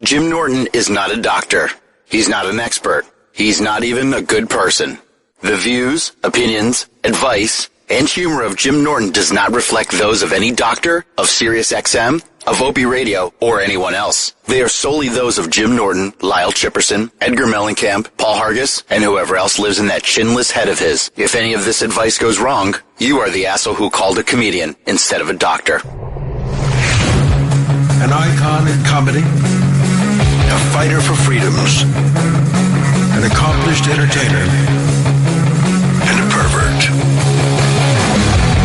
Jim Norton is not a doctor. He's not an expert. He's not even a good person. The views, opinions, advice, and humor of Jim Norton does not reflect those of any doctor, of SiriusXM, of Opie Radio, or anyone else. They are solely those of Jim Norton, Lyle Chipperson, Edgar Mellencamp, Paul Hargis, and whoever else lives in that chinless head of his. If any of this advice goes wrong, you are the asshole who called a comedian instead of a doctor. An icon in comedy, a fighter for freedoms, an accomplished entertainer, and a pervert.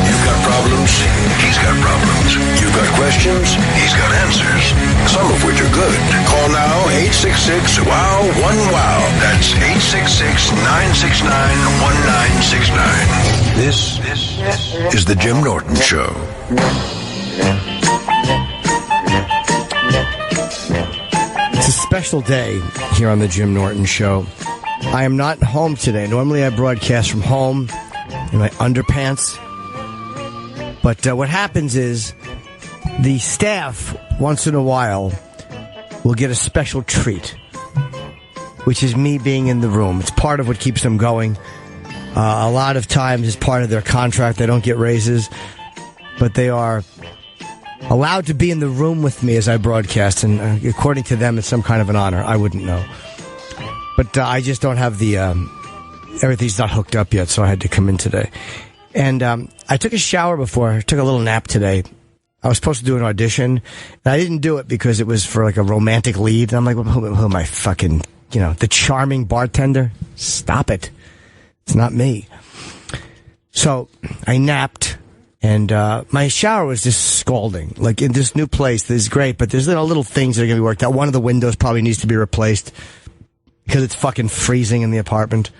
You've got problems, he's got problems. You've got questions, he's got answers, some of which are good. Call now, 866-WOW-1-WOW. That's 866-969-1969. This is the Jim Norton Show. It's a special day here on the Jim Norton Show. I am not home today. Normally I broadcast from home in my underpants. But what happens is the staff, once in a while, will get a special treat, which is me being in the room. It's part of what keeps them going. A lot of times it's part of their contract. They don't get raises, but they are allowed to be in the room with me as I broadcast, and according to them, it's some kind of an honor. I wouldn't know. But I just don't have the... everything's not hooked up yet, so I had to come in today. And I took a shower before. I took a little nap today. I was supposed to do an audition, and I didn't do it because it was for like a romantic lead. And I'm like, who am I, fucking, the charming bartender? Stop it. It's not me. So I napped. And my shower was just scalding. Like, in this new place, this is great, but there's little things that are going to be worked out. One of the windows probably needs to be replaced because it's fucking freezing in the apartment.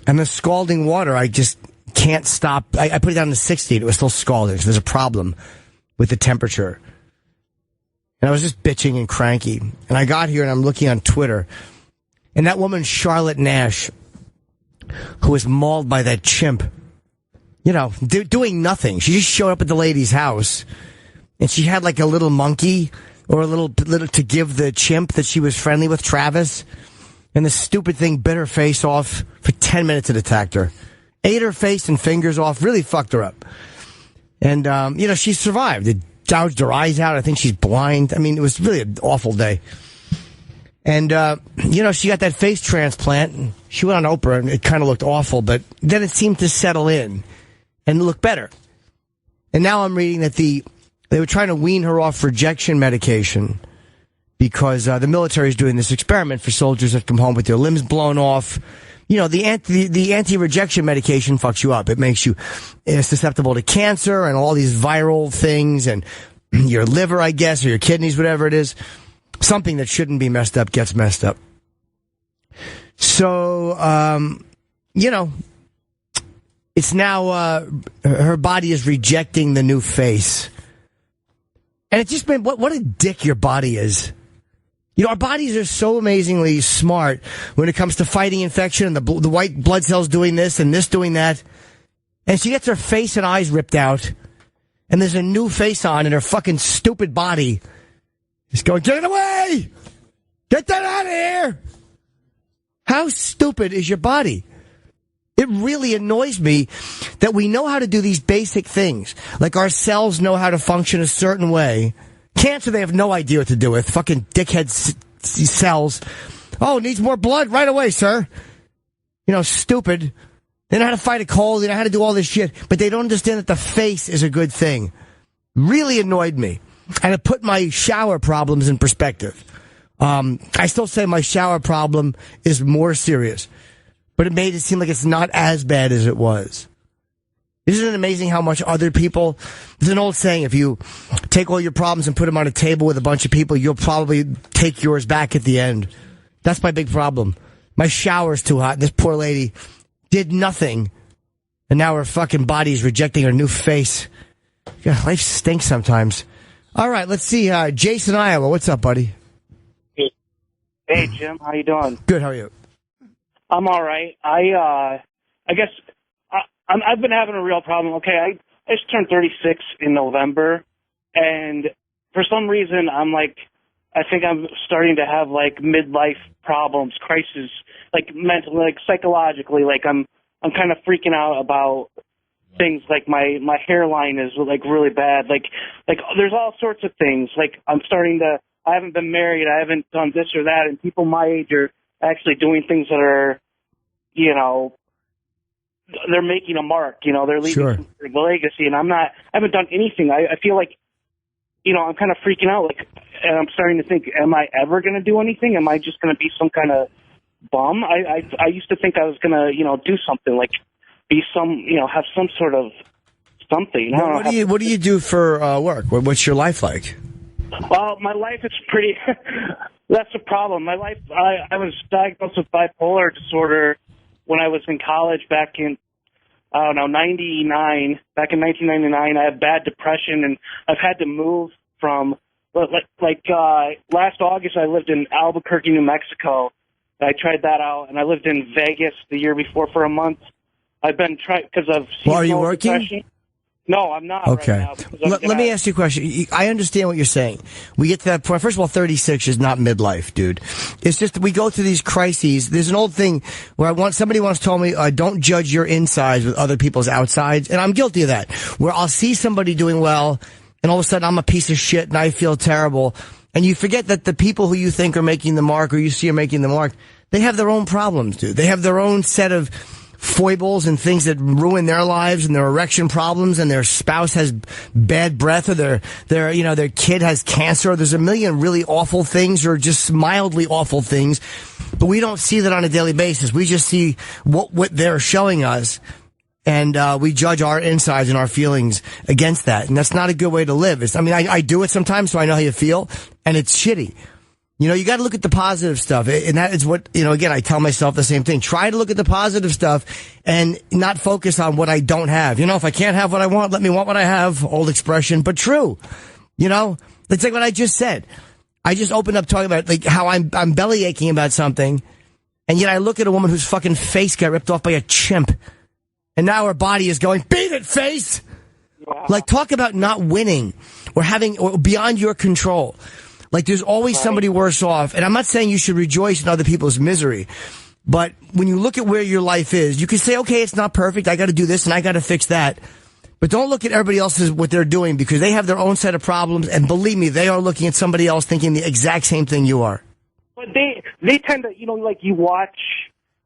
And the scalding water, I just can't stop. I put it down to 60, and it was still scalding. So there's a problem with the temperature. And I was just bitching and cranky. And I got here, and I'm looking on Twitter. And that woman, Charlotte Nash, who was mauled by that chimp, doing nothing. She just showed up at the lady's house, and she had like a little monkey or a little to give the chimp that she was friendly with, Travis. And the stupid thing bit her face off for 10 minutes. It attacked her, ate her face and fingers off, really fucked her up. And she survived. It gouged her eyes out. I think she's blind. I mean, it was really an awful day. And she got that face transplant. And she went on Oprah, and it kind of looked awful, but then it seemed to settle in and look better. And now I'm reading that they were trying to wean her off rejection medication because the military is doing this experiment for soldiers that come home with their limbs blown off. The anti-rejection medication fucks you up. It makes you susceptible to cancer and all these viral things, and your liver, I guess, or your kidneys, whatever it is. Something that shouldn't be messed up gets messed up. So, it's now, her body is rejecting the new face. And it's just been, what a dick your body is. Our bodies are so amazingly smart when it comes to fighting infection, and the white blood cells doing this and this doing that. And she gets her face and eyes ripped out, and there's a new face on, and her fucking stupid body is going, get it away! Get that out of here! How stupid is your body? It really annoys me that we know how to do these basic things. Like our cells know how to function a certain way. Cancer, they have no idea what to do with. Fucking dickhead cells. Oh, needs more blood right away, sir. Stupid. They know how to fight a cold. They know how to do all this shit. But they don't understand that the face is a good thing. Really annoyed me. And it put my shower problems in perspective. I still say my shower problem is more serious. But it made it seem like it's not as bad as it was. Isn't it amazing how much other people... There's an old saying, if you take all your problems and put them on a table with a bunch of people, you'll probably take yours back at the end. That's my big problem. My shower's too hot, and this poor lady did nothing, and now her fucking body's rejecting her new face. God, life stinks sometimes. All right, let's see. Jason, Iowa, what's up, buddy? Hey, Jim, how you doing? Good, how are you? I'm all right. I guess I've been having a real problem. Okay, I just turned 36 in November, and for some reason I'm like I think I'm starting to have like midlife problems, crisis, like mentally, like psychologically. Like I'm kind of freaking out about things. Like my hairline is like really bad. Like there's all sorts of things. Like I haven't been married. I haven't done this or that. And people my age are actually doing things that are, you know, they're making a mark. You know, they're leaving a legacy. And I haven't done anything. I feel like, you know, I'm kind of freaking out. Like, and I'm starting to think, am I ever going to do anything? Am I just going to be some kind of bum? I used to think I was going to, you know, do something, like be have some sort of something. Well, what do you do for work? What's your life like? Well, my life is pretty. That's the problem. My life. I was diagnosed with bipolar disorder when I was in college back in, I don't know, 99. Back in 1999, I had bad depression, and I've had to move from. Last August, I lived in Albuquerque, New Mexico. I tried that out, and I lived in Vegas the year before for a month. I've been trying because of. Well, are you working? Depression. No, I'm not. Okay. Right now Let me ask you a question. I understand what you're saying. We get to that point. First of all, 36 is not midlife, dude. It's just that we go through these crises. There's an old thing where somebody once told me, don't judge your insides with other people's outsides. And I'm guilty of that. Where I'll see somebody doing well, and all of a sudden I'm a piece of shit and I feel terrible. And you forget that the people who you think are making the mark or you see are making the mark, they have their own problems, dude. They have their own set of foibles and things that ruin their lives and their erection problems, and their spouse has bad breath, or their kid has cancer. There's a million really awful things, or just mildly awful things, but we don't see that on a daily basis. We just see what they're showing us, and we judge our insides and our feelings against that, and that's not a good way to live. I do it sometimes, so I know how you feel, and it's shitty. You know, you got to look at the positive stuff. And that is what, you know, again, I tell myself the same thing. Try to look at the positive stuff and not focus on what I don't have. You know, if I can't have what I want, let me want what I have. Old expression, but true. You know, it's like what I just said. I just opened up talking about like how I'm belly aching about something. And yet I look at a woman whose fucking face got ripped off by a chimp. And now her body is going, beat it, face. Wow. Like, talk about not winning or beyond your control. Like, there's always somebody worse off. And I'm not saying you should rejoice in other people's misery. But when you look at where your life is, you can say, okay, it's not perfect. I got to do this and I got to fix that. But don't look at everybody else's, what they're doing, because they have their own set of problems. And believe me, they are looking at somebody else thinking the exact same thing you are. But they tend to, you know, like you watch,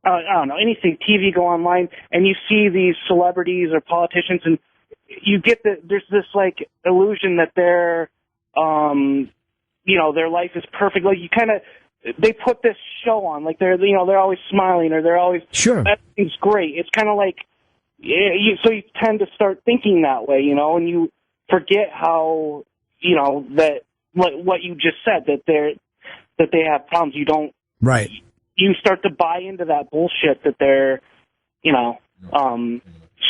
I don't know, anything, TV, go online, and you see these celebrities or politicians, and you get there's this like illusion that they're, you know, their life is perfect. Like you kind of, they put this show on, like they're always smiling, or they're always, sure, everything's great. It's kind of like, so you tend to start thinking that way, you know, and you forget how, you know, that what you just said, that they have problems. You don't, right. You start to buy into that bullshit that they're, you know,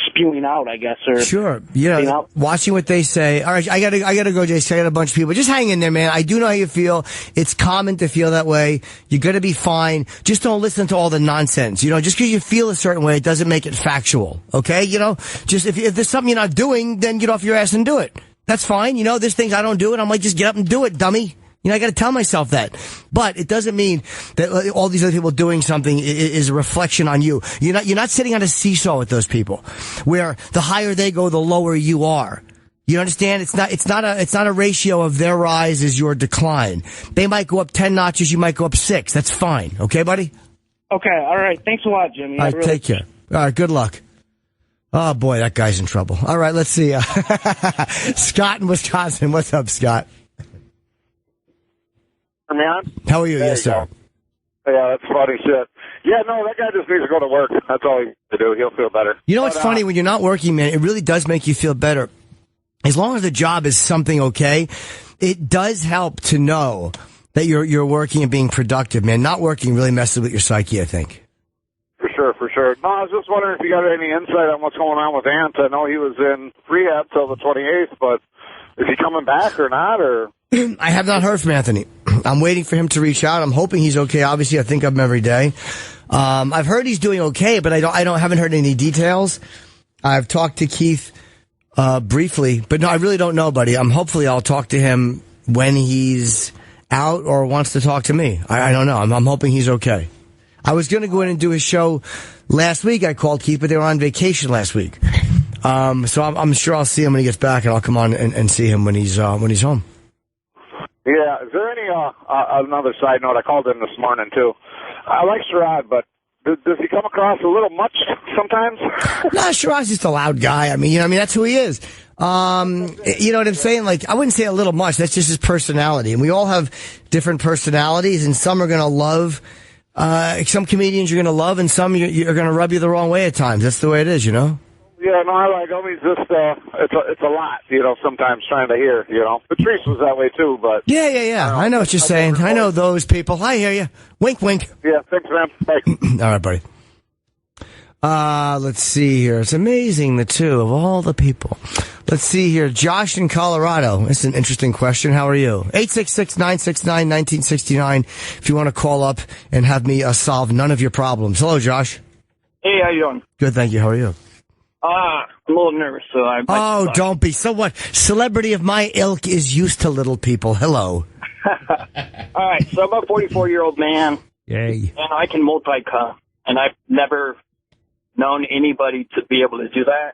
spewing out, I guess, or sure, you know, watching what they say. All right, I gotta go, Jay. I got a bunch of people. Just hang in there, man. I do know how you feel. It's common to feel that way. You're gonna be fine. Just don't listen to all the nonsense. You know, just because you feel a certain way, it doesn't make it factual. Okay, you know, just if there's something you're not doing, then get off your ass and do it. That's fine. You know, there's things I don't do, and I'm like, just get up and do it, dummy. You know, I got to tell myself that. But it doesn't mean that all these other people doing something is a reflection on you. You're not sitting on a seesaw with those people, where the higher they go, the lower you are. You understand? It's not a ratio of their rise is your decline. They might go up 10 notches, you might go up 6. That's fine. Okay, buddy? Okay, all right. Thanks a lot, Jimmy. All right, take care. All right, good luck. Oh, boy, that guy's in trouble. All right, let's see. Scott in Wisconsin. What's up, Scott? Man, how are you? Yes, sir. Yeah, that's funny shit. Yeah, no, that guy just needs to go to work. That's all he needs to do. He'll feel better. You know what's funny? When you're not working, man, it really does make you feel better. As long as the job is something okay, it does help to know that you're working and being productive, man. Not working really messes with your psyche, I think. For sure, for sure. No, I was just wondering if you got any insight on what's going on with Ant. I know he was in rehab till the 28th, but is he coming back or not, or... I have not heard from Anthony. I'm waiting for him to reach out. I'm hoping he's okay. Obviously, I think of him every day. I've heard he's doing okay, but haven't heard any details. I've talked to Keith briefly, but no, I really don't know, buddy. Hopefully I'll talk to him when he's out or wants to talk to me. I don't know. I'm hoping he's okay. I was going to go in and do his show last week. I called Keith, but they were on vacation last week. So I'm sure I'll see him when he gets back, and I'll come on and see him when he's home. Yeah, is there any, another side note, I called in this morning, too. I like Sherrod, but does he come across a little much sometimes? No, Sherrod's just a loud guy. I mean, that's who he is. You know what I'm saying? Like, I wouldn't say a little much. That's just his personality. And we all have different personalities, and some are going to love, some comedians you're going to love, and some you're going to rub you the wrong way at times. That's the way it is, you know? Yeah, no, I like him. He's just, it's a lot, sometimes trying to hear, Patrice was that way, too, but... Yeah. I know what you're saying. I know those people. I hear you. Wink, wink. Yeah, thanks, man. Bye. All right, buddy. Let's see here. It's amazing, the two of all the people. Let's see here. Josh in Colorado. That's an interesting question. How are you? 866-969-1969 if you want to call up and have me solve none of your problems. Hello, Josh. Hey, how you doing? Good, thank you. How are you? I'm a little nervous, so Oh, don't be. So what? Celebrity of my ilk is used to little people. Hello. All right, so I'm a 44-year-old man. Yay. And I can multi-cum, and I've never known anybody to be able to do that.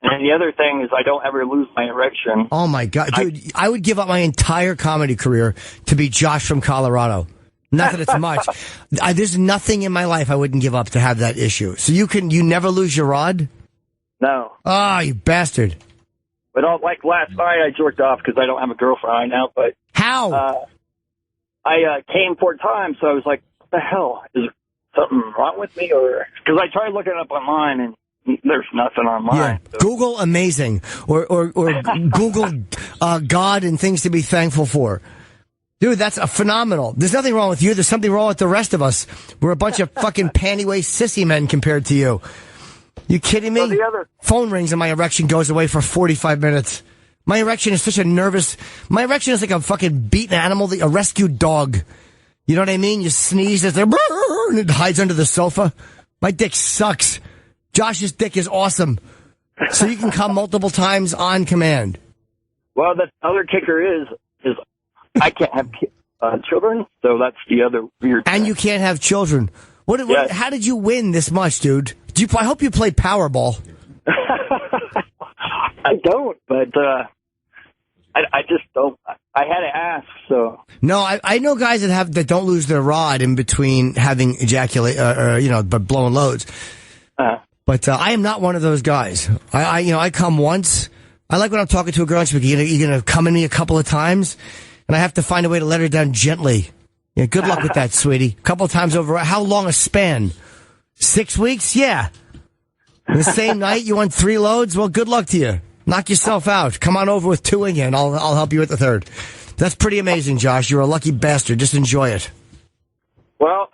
And the other thing is I don't ever lose my erection. Oh, my God. Dude, I would give up my entire comedy career to be Josh from Colorado. Not that it's much. There's nothing in my life I wouldn't give up to have that issue. So you never lose your rod? No. Oh, you bastard. But like last night, I jerked off because I don't have a girlfriend right now. But how? I came 4 times, so I was like, what the hell? Is something wrong with me? Or because I tried looking it up online, and there's nothing online. Yeah. So. Google amazing. Or Google God and things to be thankful for. Dude, that's a phenomenal. There's nothing wrong with you. There's something wrong with the rest of us. We're a bunch of fucking panty-waist sissy men compared to you. You kidding me? Well, phone rings and my erection goes away for 45 minutes. My erection is such a nervous... My erection is like a fucking beaten animal, a rescued dog. You know what I mean? You sneeze, it's like... And it hides under the sofa. My dick sucks. Josh's dick is awesome. So you can come multiple times on command. Well, the other kicker is I can't have children, so that's the other weird thing. And you can't have children. What, how did you win this much, dude? I hope you play Powerball. I don't, but I just don't. I had to ask, so. No, I know guys that don't lose their rod in between having ejaculate, but blowing loads. But I am not one of those guys. I come once. I like when I'm talking to a girl and she's like, you're gonna come in me a couple of times, and I have to find a way to let her down gently. Yeah, good luck with that, sweetie. A couple of times over. How long a span? 6 weeks? Yeah. The same night you want 3 loads? Well, good luck to you. Knock yourself out. Come on over with 2 again. I'll help you with the 3rd. That's pretty amazing, Josh. You're a lucky bastard. Just enjoy it. Well,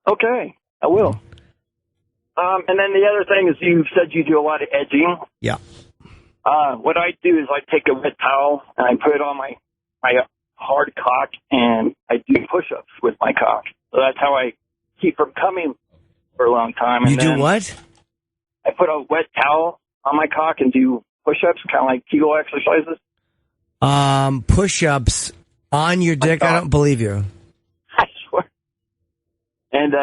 okay. I will. And then the other thing is you said you do a lot of edging. Yeah. What I do is I take a wet towel and I put it on my hard cock and I do push-ups with my cock. So that's how I keep from coming for a long time. And you do what? I put a wet towel on my cock and do push-ups, kind of like Kegel exercises. Push-ups on your dick? I don't believe you. I swear. And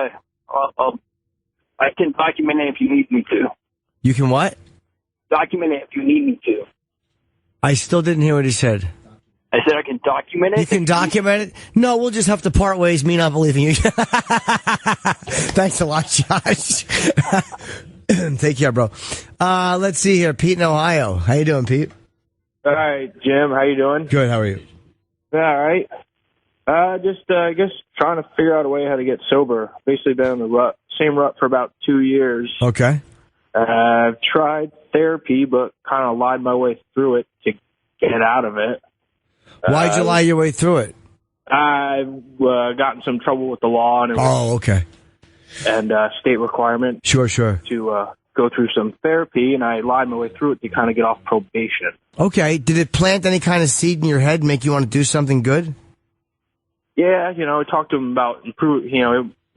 I can document it if you need me to. You can what? Document it if you need me to. I still didn't hear what he said. I said I can document it. You can document it? No, we'll just have to part ways, me not believing you. Thanks a lot, Josh. Take care, bro. Let's see here. Pete in Ohio. How you doing, Pete? All right, Jim. How you doing? Good. How are you? All right. Just, I guess, trying to figure out a way how to get sober. Basically been in the same rut for about 2 years. Okay. I've tried therapy, but kind of lied my way through it to get out of it. Why'd you lie your way through it? I've got in some trouble with the law and okay. And state requirement. Sure. To go through some therapy, and I lied my way through it to kind of get off probation. Okay. Did it plant any kind of seed in your head, make you want to do something good? Yeah, I talked to him about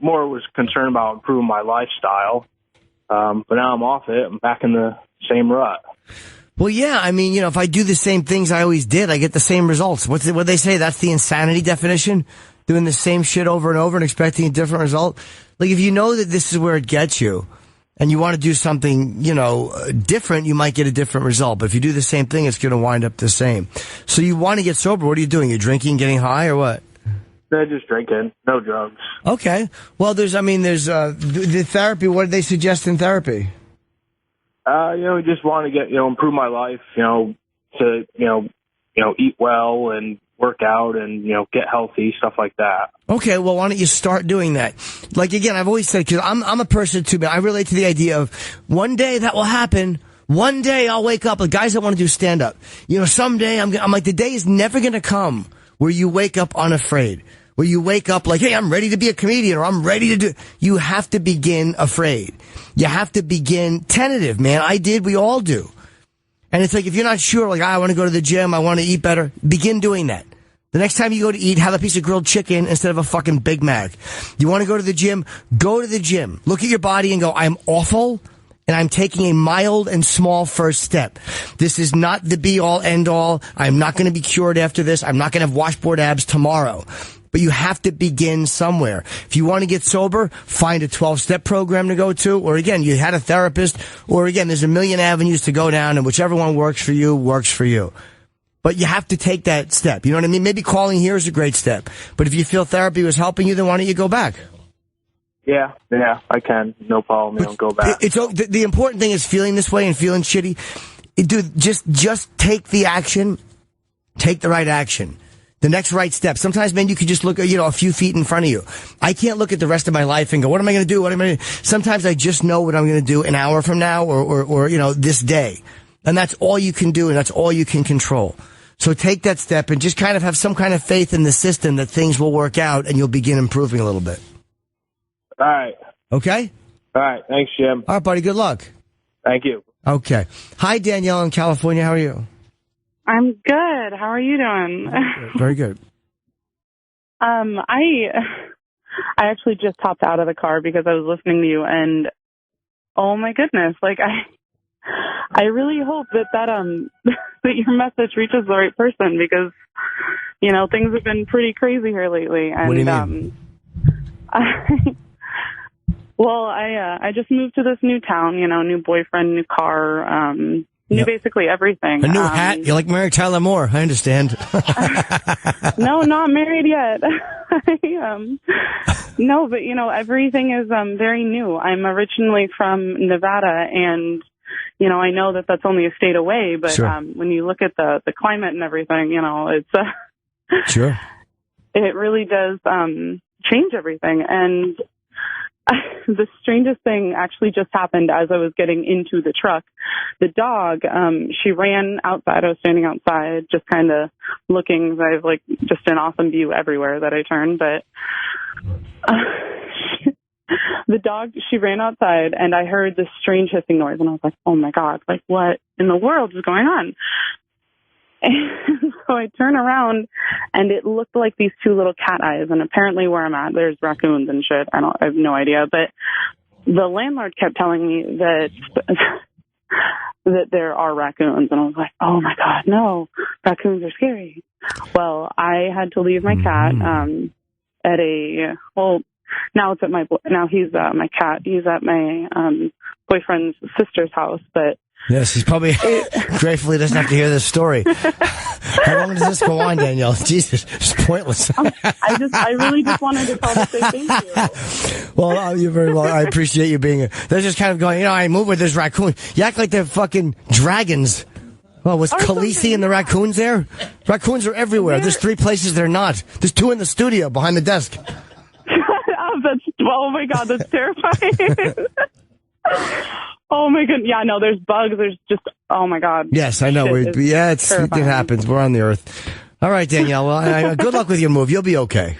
more was concerned about improving my lifestyle. But now I'm off it. I'm back in the same rut. Well, yeah, I mean, if I do the same things I always did, I get the same results. What they say? That's the insanity definition? Doing the same shit over and over and expecting a different result? Like, if you know that this is where it gets you, and you want to do something, different, you might get a different result. But if you do the same thing, it's going to wind up the same. So you want to get sober. What are you doing? You're drinking, getting high, or what? No, just drinking. No drugs. Okay. Well, there's the therapy. What did they suggest in therapy? Just want to get, improve my life, to, eat well and work out and, get healthy, stuff like that. Okay, well, why don't you start doing that? Like, again, I've always said, because I'm a person too, but I relate to the idea of one day that will happen. One day I'll wake up, like guys that want to do stand-up. Someday I'm like, the day is never going to come where you wake up unafraid. Where you wake up like, hey, I'm ready to be a comedian, or I'm ready to do. You have to begin afraid. You have to begin tentative, man. We all do. And it's like, if you're not sure, like, I want to go to the gym, I want to eat better, begin doing that. The next time you go to eat, have a piece of grilled chicken instead of a fucking Big Mac. You want to go to the gym? Go to the gym. Look at your body and go, I'm awful, and I'm taking a mild and small first step. This is not the be-all, end-all. I'm not going to be cured after this. I'm not going to have washboard abs tomorrow. But you have to begin somewhere. If you want to get sober, find a 12-step program to go to, or again, you had a therapist, or again, there's a million avenues to go down, and whichever one works for you, works for you. But you have to take that step. You know what I mean? Maybe calling here is a great step. But if you feel therapy was helping you, then why don't you go back? Yeah, I can. No problem. Go back. The important thing is feeling this way and feeling shitty. Dude, just take the action. Take the right action. The next right step. Sometimes, man, you can just look at, a few feet in front of you. I can't look at the rest of my life and go, what am I going to do? What am I going to do? Sometimes I just know what I'm going to do an hour from now or this day. And that's all you can do, and that's all you can control. So take that step and just kind of have some kind of faith in the system that things will work out and you'll begin improving a little bit. All right. Okay? All right. Thanks, Jim. All right, buddy. Good luck. Thank you. Okay. Hi, Danielle in California. How are you? I'm good. How are you doing? Very good. I actually just hopped out of the car because I was listening to you, and oh my goodness, like I really hope that that your message reaches the right person, because things have been pretty crazy here lately. And what do you mean? I just moved to this new town, new boyfriend, new car, new basically everything. A new hat? You like Mary Tyler Moore, I understand. No, not married yet. No, but everything is very new. I'm originally from Nevada, and I know that that's only a state away, but sure. When you look at the climate and everything, it's sure. It really does change everything. And the strangest thing actually just happened as I was getting into the truck. The dog, she ran outside. I was standing outside just kind of looking. I have just an awesome view everywhere that I turn. But the dog, she ran outside, and I heard this strange hissing noise. And I was like, oh, my God, what in the world is going on? And so I turn around, and it looked like these two little cat eyes. And apparently where I'm at, there's raccoons and shit. I have no idea. But the landlord kept telling me that there are raccoons. And I was like, oh, my God, no. Raccoons are scary. Well, I had to leave my cat now he's my cat. He's at my boyfriend's sister's house, but yes, he's probably gratefully doesn't have to hear this story. How long does this go on, Danielle? Jesus, it's pointless. I really just wanted to call to say thank you. Well, you're very well. I appreciate you being here. They're just kind of going, I moved with this raccoon. You act like they're fucking dragons. Well, was Khaleesi and the raccoons there? Raccoons are everywhere. There's 3 places they're not. There's 2 in the studio behind the desk. Oh my God, that's terrifying. Oh my goodness. Yeah, no, there's bugs. There's just, oh my God. Yes, I know. It happens. We're on the earth. All right, Danielle. Well, good luck with your move. You'll be okay.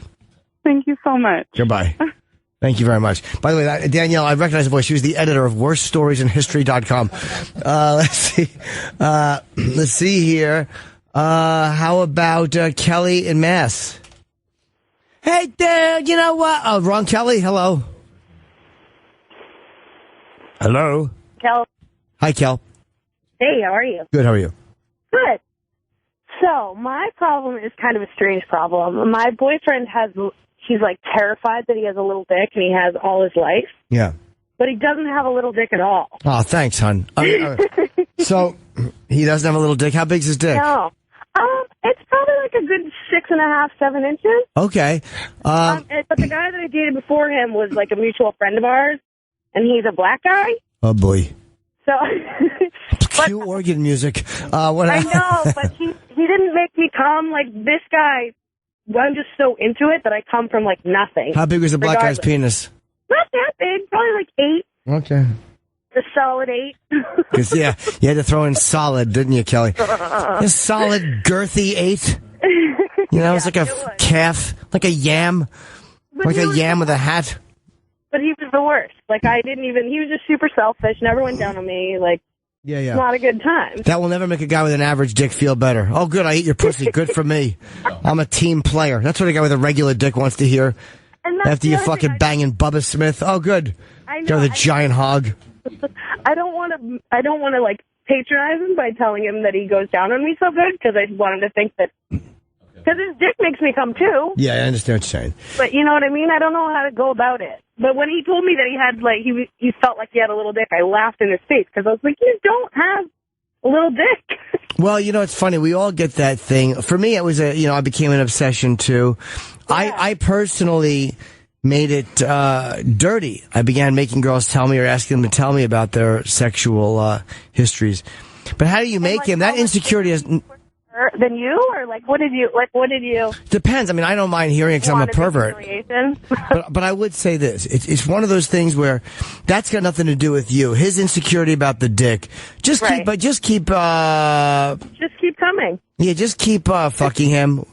Thank you so much. Goodbye. Thank you very much. By the way, Danielle, I recognize the voice. She was the editor of worststoriesinhistory.com. Let's see. Let's see here. How about Kelly in Mass? Hey, dude, you know what? Oh, wrong Kelly. Hello. Hello. Kel. Hi, Kel. Hey, how are you? Good, how are you? Good. So, my problem is kind of a strange problem. My boyfriend he's like terrified that he has a little dick and he has all his life. Yeah. But he doesn't have a little dick at all. Oh, thanks, hon. So, he doesn't have a little dick. How big's his dick? No. It's probably like a good 6.5, 7 inches. Okay. But the guy that I dated before him was like a mutual friend of ours, and he's a black guy. Oh, boy. So, Cue organ music. I know, but he didn't make me come. Like, this guy, I'm just so into it that I come from, like, nothing. How big was the black guy's penis? Not that big, probably like 8. Okay. A solid 8. Because, yeah, you had to throw in solid, didn't you, Kelly? A solid, girthy 8. You know, it's like a calf, like a yam. Like a yam with a hat. But he was the worst. Like, he was just super selfish, never went down on me. Like, yeah. Not a good time. That will never make a guy with an average dick feel better. Oh, good, I eat your pussy. Good for me. I'm a team player. That's what a guy with a regular dick wants to hear. After you fucking banging Bubba Smith. Oh, good. I know. Guy with a giant hog. I don't want to, like, patronize him by telling him that he goes down on me so good, because I want him to think that, because his dick makes me come too. Yeah, I understand what you're saying. But you know what I mean? I don't know how to go about it. But when he told me that he had, like, he felt like he had a little dick, I laughed in his face, because I was like, you don't have a little dick. Well, you know, it's funny. We all get that thing. For me, it was I became an obsession too. Yeah. I personally made it dirty. I began making girls tell me or asking them to tell me about their sexual histories. But how do you make him? That insecurity is... Than you, or what did you? Depends. I mean, I don't mind hearing it because I'm a pervert. but I would say this: it's one of those things where that's got nothing to do with you. His insecurity about the dick. Just keep coming. Yeah, just keep fucking him.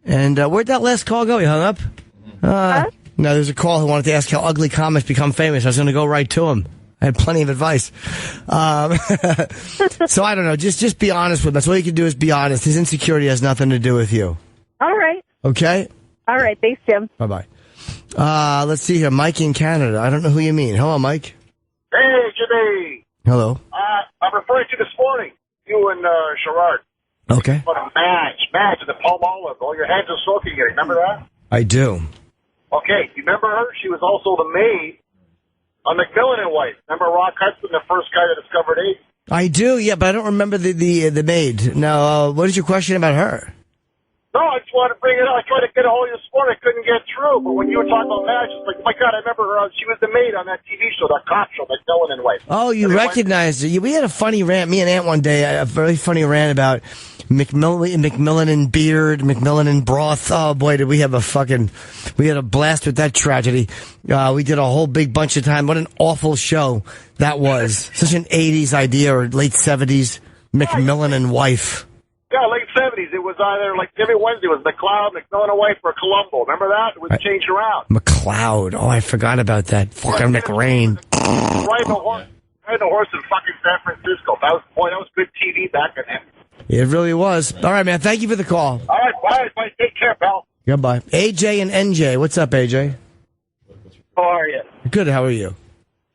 And where'd that last call go? He hung up. No, there's a call who wanted to ask how ugly comics become famous. I was going to go right to him. I had plenty of advice. So I don't know. Just be honest with him. That's all you can do is be honest. His insecurity has nothing to do with you. All right. Okay? All right. Thanks, Jim. Bye-bye. Let's see here. Mike in Canada. I don't know who you mean. Hello, Mike. Hey, Jimmy. Hello. I'm referring to this morning. You and Sherrard. Okay. What a match in the Palm Olive. All your hands are soaking in it. Remember that? I do. Okay. You remember her? She was also the maid on McMillan and Wife. Remember Rock Hudson, the first guy that discovered AIDS? I do, yeah, but I don't remember the maid. Now, what is your question about her? No, I just wanted to bring it up. I tried to get a hold of you this morning. I couldn't get through. But when you were talking about Madge, it's like, oh my God, I remember her. She was the maid on that TV show, that cop show, McMillan and Wife. Oh, you recognized her. We had a funny rant, me and Aunt one day, a very funny rant about McMillan and beard, McMillan and broth. Oh boy, did we have we had a blast with that tragedy. We did a whole big bunch of time. What an awful show that was. Such an 80s idea or late 70s, McMillan and Wife. Yeah, late 70s. It was either like every Wednesday it was McLeod, McMillan and Wife, or Columbo. Remember that? It was changed around. McLeod. Oh, I forgot about that. Fucking McRain. Riding a horse in fucking San Francisco. That was good TV back then. It really was. All right, man. Thank you for the call. All right, bye. Take care, pal. Goodbye. AJ and NJ. What's up, AJ? How are you? Good. How are you?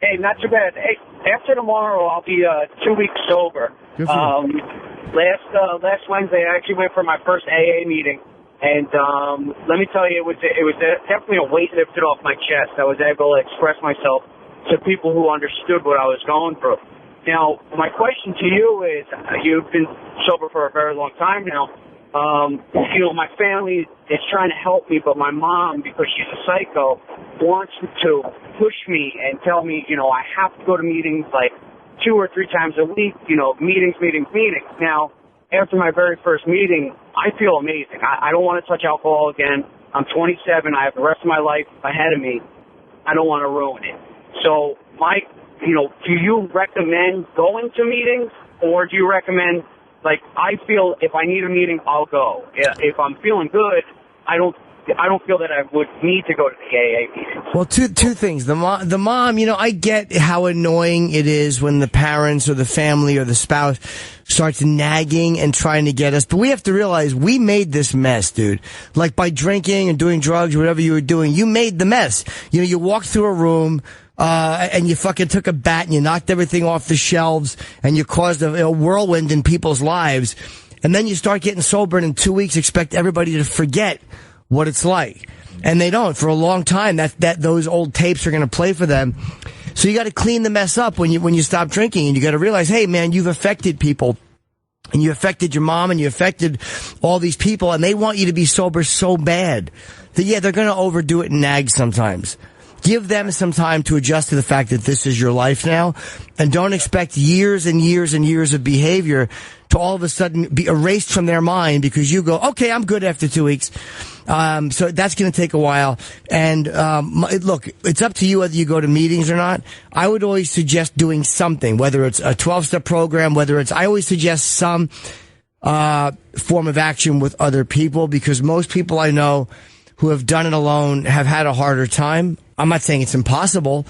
Hey, not too bad. Hey, after tomorrow, I'll be 2 weeks sober. Good for you. Last Wednesday, I actually went for my first AA meeting, and let me tell you, it was definitely a weight lifted off my chest. I was able to express myself to people who understood what I was going through. Now, my question to you is, you've been sober for a very long time now. My family is trying to help me, but my mom, because she's a psycho, wants to push me and tell me, I have to go to meetings like 2 or 3 times a week, meetings. Now, after my very first meeting, I feel amazing. I don't want to touch alcohol again. I'm 27. I have the rest of my life ahead of me. I don't want to ruin it. So, do you recommend going to meetings, or do you recommend, I feel if I need a meeting, I'll go. If I'm feeling good, I don't feel that I would need to go to the AA meeting. Well, two things. The mom, I get how annoying it is when the parents or the family or the spouse starts nagging and trying to get us. But we have to realize we made this mess, dude. Like by drinking and doing drugs or whatever you were doing, you made the mess. You walked through a room and you fucking took a bat and you knocked everything off the shelves and you caused a whirlwind in people's lives. And then you start getting sober and in 2 weeks expect everybody to forget what it's like. And they don't. For a long time, those old tapes are going to play for them. So you got to clean the mess up when you stop drinking, and you got to realize, hey man, you've affected people. And you affected your mom and you affected all these people, and they want you to be sober so bad that, yeah, they're going to overdo it and nag sometimes. Give them some time to adjust to the fact that this is your life now, and don't expect years and years and years of behavior to all of a sudden be erased from their mind because you go, okay, I'm good after 2 weeks. So that's going to take a while. And look, it's up to you whether you go to meetings or not. I would always suggest doing something, whether it's a 12-step program, I always suggest some form of action with other people, because most people I know who have done it alone have had a harder time. I'm not saying it's impossible,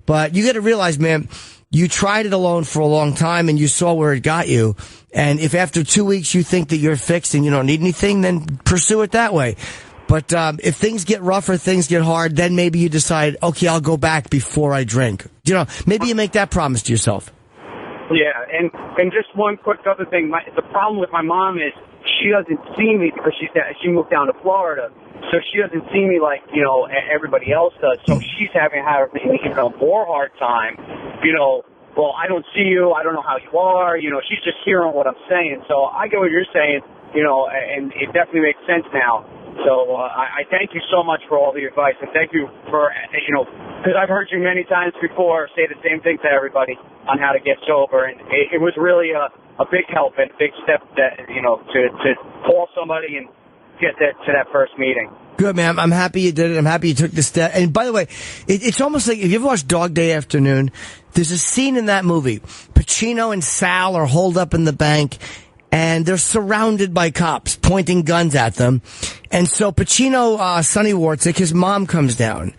but you got to realize, man, you tried it alone for a long time and you saw where it got you. And if after 2 weeks you think that you're fixed and you don't need anything, then pursue it that way. But if things get rougher, things get hard, then maybe you decide, okay, I'll go back before I drink. You know, maybe you make that promise to yourself. Yeah, and just one quick other thing. The problem with my mom is she doesn't see me because she moved down to Florida. So she doesn't see me like, you know, everybody else does. So she's having a more hard time, you know. Well, I don't see you. I don't know how you are. You know, she's just hearing what I'm saying. So I get what you're saying, you know, and it definitely makes sense now. So I thank you so much for all the advice, and thank you for, you know, because I've heard you many times before say the same thing to everybody on how to get sober, and it was really a big help and a big step that, you know, to call somebody and get to that first meeting. Good, man. I'm happy you did it. I'm happy you took the step. And by the way, it's almost like, if you ever watched Dog Day Afternoon, there's a scene in that movie. Pacino and Sal are holed up in the bank, and they're surrounded by cops pointing guns at them. And so Pacino, Sonny Wartzik, his mom comes down.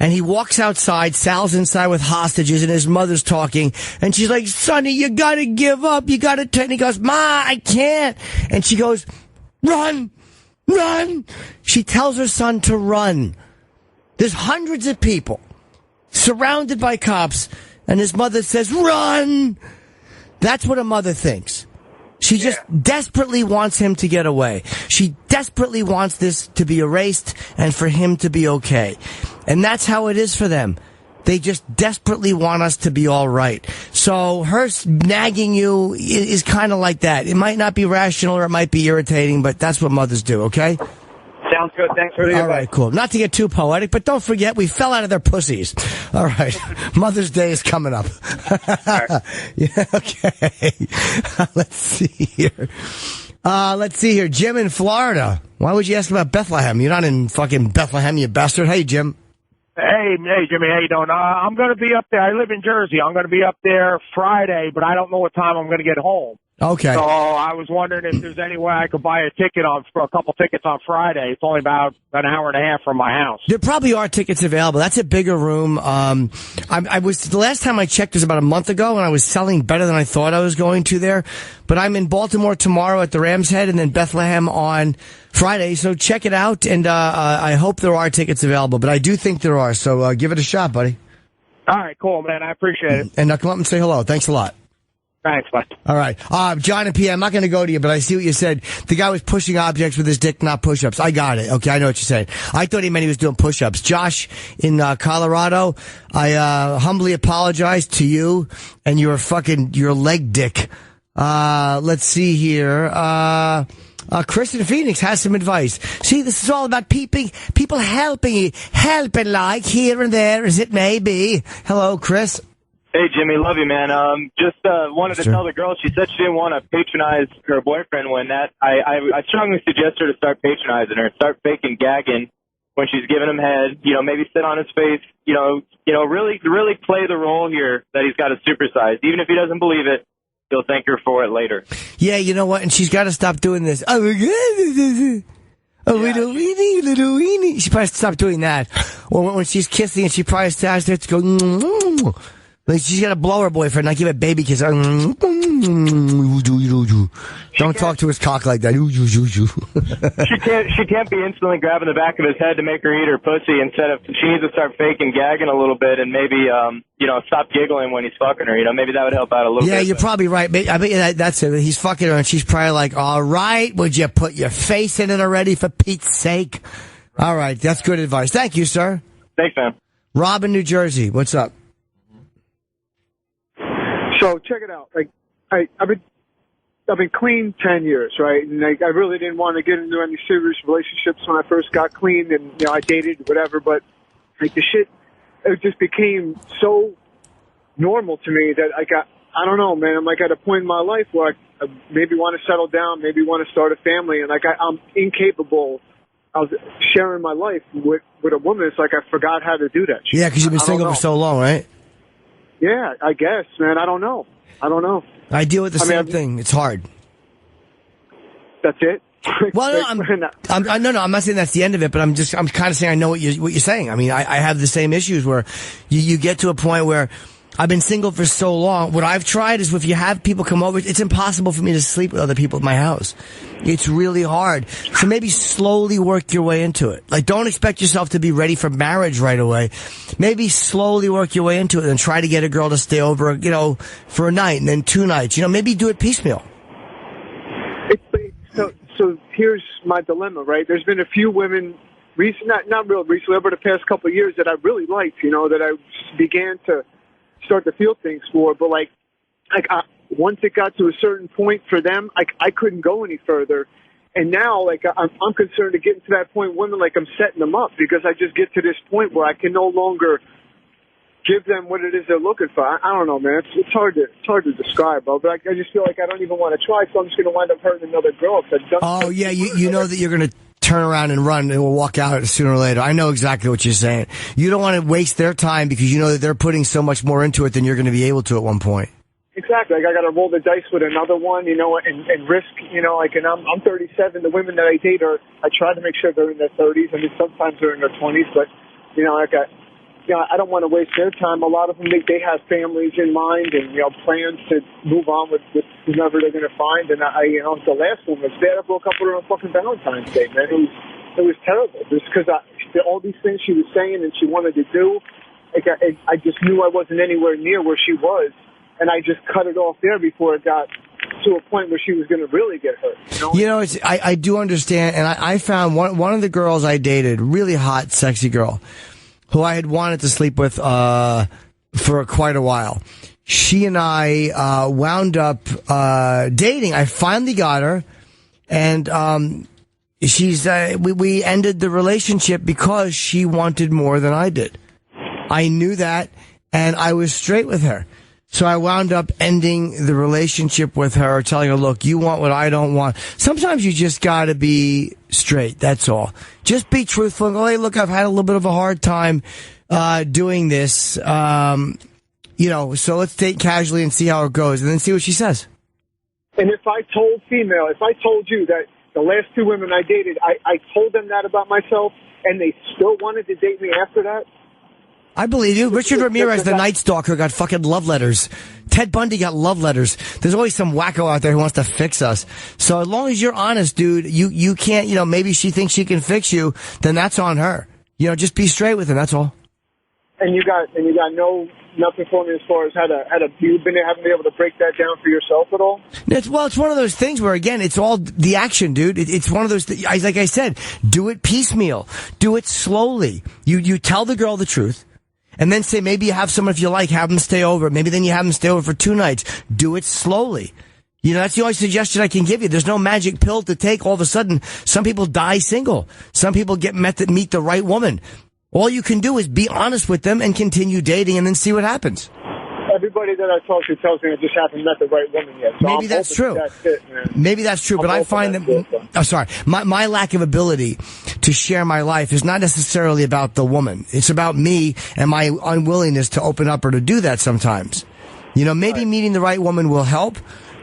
And he walks outside. Sal's inside with hostages, and his mother's talking. And she's like, Sonny, you gotta give up. You gotta and he goes, Ma, I can't. And she goes, run. Run! She tells her son to run. There's hundreds of people surrounded by cops, and his mother says, run! That's what a mother thinks. She just desperately wants him to get away. She desperately wants this to be erased and for him to be okay. And that's how it is for them. They just desperately want us to be all right. So her nagging you is kind of like that. It might not be rational or it might be irritating, but that's what mothers do, okay? Sounds good. Thanks for the advice. All right, cool. Not to get too poetic, but don't forget, we fell out of their pussies. All right. Mother's Day is coming up. Yeah, okay. Let's see here. Jim in Florida. Why would you ask about Bethlehem? You're not in fucking Bethlehem, you bastard. Hey, Jim. Hey, Jimmy, how you doing? I'm going to be up there. I live in Jersey. I'm going to be up there Friday, but I don't know what time I'm going to get home. Okay. So I was wondering if there's any way I could buy a ticket for a couple tickets on Friday. It's only about an hour and a half from my house. There probably are tickets available. That's a bigger room. The last time I checked was about a month ago, and I was selling better than I thought I was going to there. But I'm in Baltimore tomorrow at the Ram's Head, and then Bethlehem on Friday. So check it out, and I hope there are tickets available. But I do think there are. So give it a shot, buddy. All right, cool, man. I appreciate it. And come up and say hello. Thanks a lot. Thanks, bye. All right. John and P, I'm not going to go to you, but I see what you said. The guy was pushing objects with his dick, not push-ups. I got it. Okay, I know what you're saying. I thought he meant he was doing push-ups. Josh in Colorado, I humbly apologize to you and your leg dick. Let's see here. Chris in Phoenix has some advice. See, this is all about people helping like here and there as it may be. Hello, Chris. Hey, Jimmy, love you, man. Just wanted to tell the girl, she said she didn't want to patronize her boyfriend when I strongly suggest her to start patronizing her, start faking gagging when she's giving him head, you know, maybe sit on his face, really play the role here that he's got to supersize. Even if he doesn't believe it, he'll thank her for it later. Yeah, you know what? And she's got to stop doing this. Oh, little weenie. She probably stop doing that. Or when she's kissing and she probably starts to go, Like, she's got to blow her boyfriend, not give a baby kiss. Don't talk to his cock like that. She can't be instantly grabbing the back of his head to make her eat her pussy. Instead of, she needs to start faking gagging a little bit and maybe, stop giggling when he's fucking her. Maybe that would help out a little bit. Yeah, you're probably right. I mean, that's it. He's fucking her and she's probably like, all right, would you put your face in it already for Pete's sake? All right. That's good advice. Thank you, sir. Thanks, man. Rob in New Jersey. What's up? So check it out. Like, I've been clean 10 years, right? And I really didn't want to get into any serious relationships when I first got clean, and I dated whatever. But like the shit, it just became so normal to me that I don't know, man. I'm like at a point in my life where I maybe want to settle down, maybe want to start a family, and like I'm incapable of sharing my life with a woman. It's like I forgot how to do that shit. Yeah, because you've been single for so long, right? Yeah, I guess, man. I don't know. I deal with the same thing. It's hard. That's it? Well, no, I'm not saying that's the end of it, but I'm kind of saying I know what you're saying. I mean, I have the same issues where you get to a point where I've been single for so long. What I've tried is if you have people come over, it's impossible for me to sleep with other people at my house. It's really hard. So maybe slowly work your way into it. Like, don't expect yourself to be ready for marriage right away. Maybe slowly work your way into it and try to get a girl to stay over, for a night and then 2 nights. Maybe do it piecemeal. So here's my dilemma, right? There's been a few women, not real recently, over the past couple of years that I really liked, that I began to start to feel things for, but once it got to a certain point for them, I couldn't go any further. And now, I'm concerned to get to that point, women, I'm setting them up, because I just get to this point where I can no longer give them what it is they're looking for. I don't know, man. It's hard to describe, bro, but I just feel like I don't even want to try, so I'm just going to wind up hurting another girl. You know that you're going to turn around and run and will walk out sooner or later. I know exactly what you're saying. You don't want to waste their time because you know that they're putting so much more into it than you're going to be able to at one point. Exactly. I got to roll the dice with another one, and risk, and I'm 37. The women that I date I try to make sure they're in their 30s. I mean, sometimes they're in their 20s, but, I don't want to waste their time. A lot of them, they have families in mind and, plans to move on with whomever they're going to find. And the last one was bad. I broke up with her on fucking Valentine's Day, man. It was terrible. Just because all these things she was saying and she wanted to do, I just knew I wasn't anywhere near where she was. And I just cut it off there before it got to a point where she was going to really get hurt. I do understand. And I found one of the girls I dated, really hot, sexy girl, who I had wanted to sleep with for quite a while. She and I wound up dating. I finally got her, and she's we ended the relationship because she wanted more than I did. I knew that, and I was straight with her. So I wound up ending the relationship with her, telling her, look, you want what I don't want. Sometimes you just got to be straight. That's all. Just be truthful and go, hey, look, I've had a little bit of a hard time doing this. So let's take it casually and see how it goes, and then see what she says. And if I told you that the last 2 women I dated, I told them that about myself, and they still wanted to date me after that, I believe you. Richard Ramirez, the Night Stalker, got fucking love letters. Ted Bundy got love letters. There's always some wacko out there who wants to fix us. So as long as you're honest, dude, you can't, maybe she thinks she can fix you, then that's on her. Just be straight with him, that's all. And you got nothing for me as far as haven't been able to break that down for yourself at all? It's one of those things where, again, it's all the action, dude. It's one of those, like I said, do it piecemeal. Do it slowly. You tell the girl the truth. And then say, maybe you have someone if you like, have them stay over. Maybe then you have them stay over for 2 nights. Do it slowly. That's the only suggestion I can give you. There's no magic pill to take. All of a sudden, some people die single. Some people meet the right woman. All you can do is be honest with them and continue dating and then see what happens. Everybody that I talk to tells me I just haven't met the right woman yet. So maybe that's true. That's it, man. Maybe that's true, but I find that my lack of ability to share my life is not necessarily about the woman. It's about me and my unwillingness to open up or to do that sometimes. Maybe meeting the right woman will help.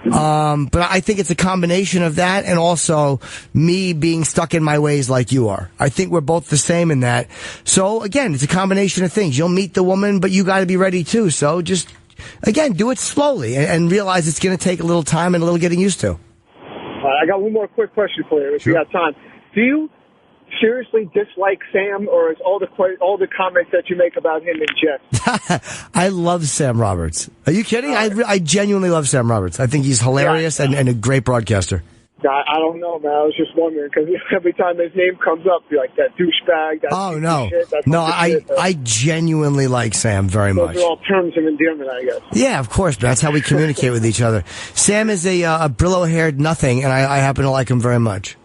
But I think it's a combination of that and also me being stuck in my ways like you are. I think we're both the same in that. So again, it's a combination of things. You'll meet the woman, but you got to be ready too. So just again, do it slowly and realize it's going to take a little time and a little getting used to. I got one more quick question for you, if you got time. Do you seriously dislike Sam, or is all the comments that you make about him in jest? I love Sam Roberts. Are you kidding? I genuinely love Sam Roberts. I think he's hilarious and a great broadcaster. I don't know, man. I was just wondering, because every time his name comes up, you're like, that douchebag, that Oh, piece no. of shit, No, I genuinely like Sam very much. Those are all terms of endearment, I guess. Yeah, of course, but that's how we communicate with each other. Sam is a Brillo-haired nothing, and I happen to like him very much.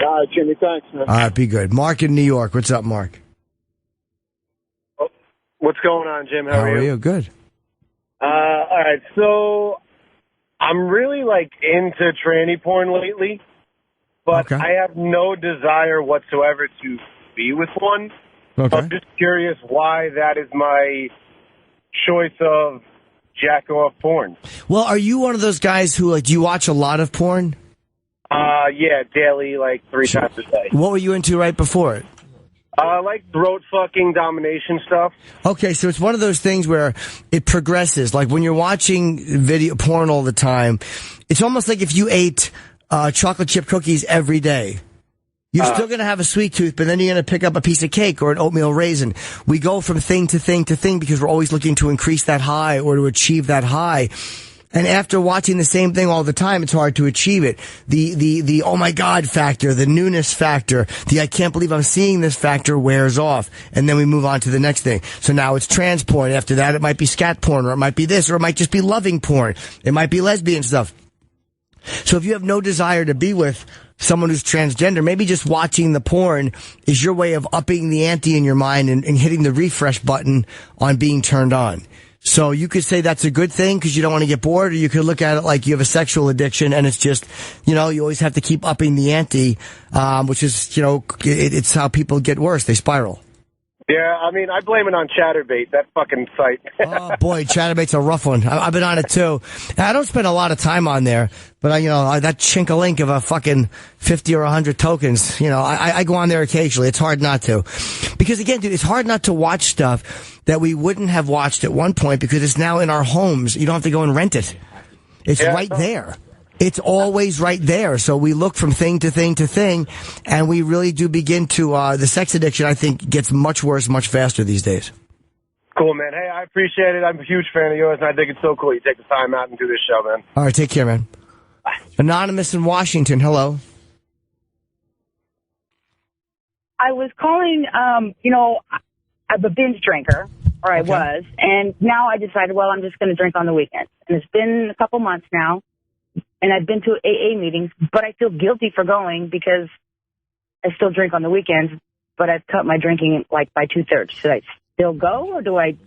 All right, Jimmy, thanks, man. All right, be good. Mark in New York. What's up, Mark? What's going on, Jim? How are you? Good. All right, so I'm really, into tranny porn lately, but I have no desire whatsoever to be with one. Okay. I'm just curious why that is my choice of jack-off porn. Well, are you one of those guys who, do you watch a lot of porn? Yeah, daily, 3 times a day. What were you into right before it? Throat fucking domination stuff. Okay, so it's one of those things where it progresses. Like when you're watching video porn all the time, it's almost like if you ate chocolate chip cookies every day. You're still going to have a sweet tooth, but then you're going to pick up a piece of cake or an oatmeal raisin. We go from thing to thing to thing because we're always looking to increase that high or to achieve that high. And after watching the same thing all the time, it's hard to achieve it. The oh my God factor, the newness factor, the I can't believe I'm seeing this factor wears off. And then we move on to the next thing. So now it's trans porn. After that, it might be scat porn, or it might be this, or it might just be loving porn. It might be lesbian stuff. So if you have no desire to be with someone who's transgender, maybe just watching the porn is your way of upping the ante in your mind and hitting the refresh button on being turned on. So you could say that's a good thing because you don't want to get bored, or you could look at it like you have a sexual addiction and it's just, you always have to keep upping the ante, which is, it's how people get worse. They spiral. Yeah, I mean, I blame it on Chatterbait, that fucking site. Oh, boy, Chatterbait's a rough one. I've been on it, too. I don't spend a lot of time on there, but, that chink-a-link of a fucking 50 or 100 tokens, I go on there occasionally. It's hard not to. Because, again, dude, it's hard not to watch stuff that we wouldn't have watched at one point because it's now in our homes. You don't have to go and rent it. It's right there. It's always right there. So we look from thing to thing to thing, and we really do begin to, the sex addiction, I think, gets much worse, much faster these days. Cool, man. Hey, I appreciate it. I'm a huge fan of yours, and I think it's so cool you take the time out and do this show, man. All right, take care, man. Bye. Anonymous in Washington, hello. I was calling, I'm a binge drinker, or I was, and now I decided, well, I'm just going to drink on the weekends. And it's been a couple months now. And I've been to AA meetings, but I feel guilty for going because I still drink on the weekends, but I've cut my drinking by 2/3. Should I still go, or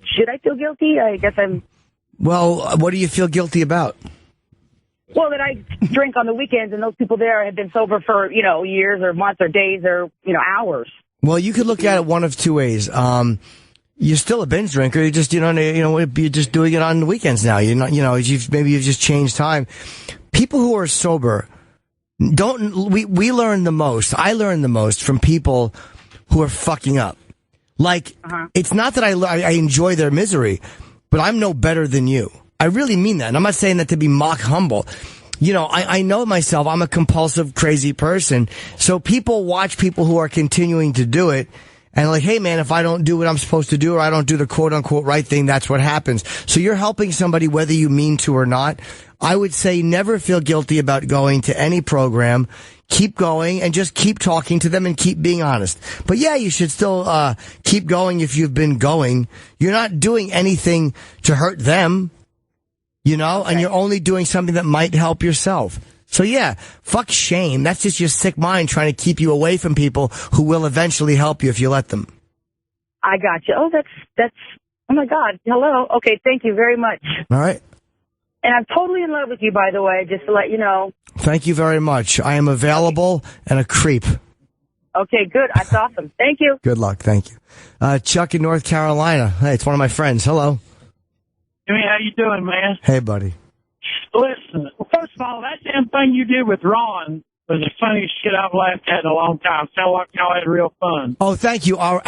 should I feel guilty? I guess I'm... Well, what do you feel guilty about? Well, that I drink on the weekends and those people there have been sober for, years or months or days or, hours. Well, you could look at it one of two ways. You're still a binge drinker. You're just, you're just doing it on the weekends now. You're not, maybe you've just changed time. People who are sober we learn the most. I learn the most from people who are fucking up. It's not that I enjoy their misery, but I'm no better than you. I really mean that. And I'm not saying that to be mock humble. I know myself. I'm a compulsive, crazy person. So people watch people who are continuing to do it. And hey man, if I don't do what I'm supposed to do, or I don't do the quote unquote right thing, that's what happens. So you're helping somebody whether you mean to or not. I would say never feel guilty about going to any program. Keep going and just keep talking to them and keep being honest. But yeah, you should still, keep going if you've been going. You're not doing anything to hurt them, and you're only doing something that might help yourself. So yeah, fuck shame. That's just your sick mind trying to keep you away from people who will eventually help you if you let them. I got you. Oh, that's, oh my God. Hello. Okay. Thank you very much. All right. And I'm totally in love with you, by the way, just to let you know. Thank you very much. I am available and a creep. Okay, good. That's awesome. Thank you. Good luck. Thank you. Chuck in North Carolina. Hey, it's one of my friends. Hello. Jimmy, how you doing, man? Hey, buddy. Listen, first of all, that damn thing you did with Ron was the funniest shit I've laughed at in a long time. Sound like y'all had real fun. Oh, thank you. Our